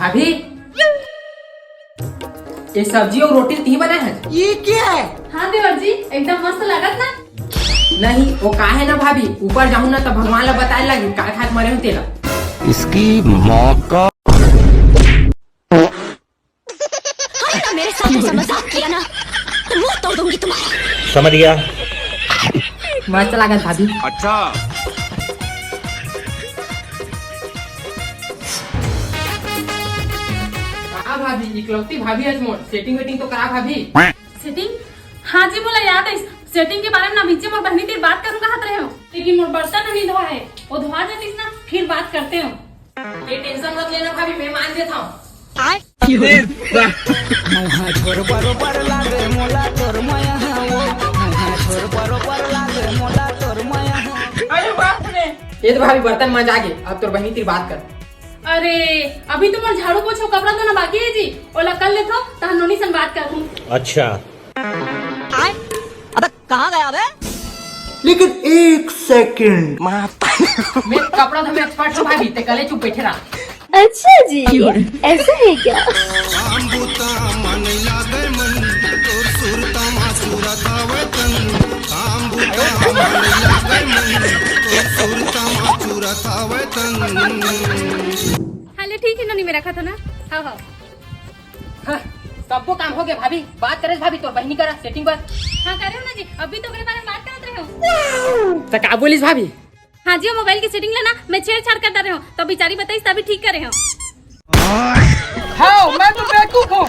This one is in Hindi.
भाभी ये सब्जी और रोटी नहीं बना है। ये क्या है? हाँ देवर जी एकदम मस्त लागत ना। नहीं वो का है ना भाभी, ऊपर जाऊँ ना तो भगवान ला बताए लगी काय खात मरे हूँ तेला। इसकी मौका मेरे साथ ऐसा मजाक किया ना तो मुंह तोड़ दूंगी तुम्हारा। समझ गया। मस्त लागत भाभी। अच्छा भाभी इकलौती भाभी आज मोर सेटिंग वेटिंग तो करा भाभी। सेटिंग? हाँ जी मोला याद है, सेटिंग के बारे में ना बीच मोर बहनी तेरी बात करूँ कहा रहे हो, लेकिन मोर बर्तन नहीं धोआ है, वो धोआ जाती ना फिर बात करते हो। ये टेंशन मत लेना भाभी, मैं मान देता हूँ। ये तो भाभी बर्तन मजा गए, अब तो बहनी तेरी बात कर। अरे अभी तो मोर झाड़ू पोछो कपड़ा धोना बाकी है जी, ओला कर लेता हूँ तो नोनी से बात करूँ। अच्छा अबे कहाँ गया बे? लेकिन एक सेकंड मैं कपड़ा धोने एक्सपर्ट हूँ भाभी, ते गले चुप बैठे रहा। अच्छा जी ऐसा है क्या? हाले ठीक है नोनी में रखा था ना। हाँ हाँ सबको काम हो गया भाभी, बात करे भाभी तो बहनी करा सेटिंग पर। हाँ करे हो ना जी, अभी तो मेरे बारे में बात करते रहे हो। तो क्या बोलिस भाभी? हाँ जी मोबाइल की सेटिंग लेना मैं छेड़छाड़ कर रहे हो तो बेचारी बताई तभी ठीक करे हो। हाँ मैं तो बेवकूफ हूँ।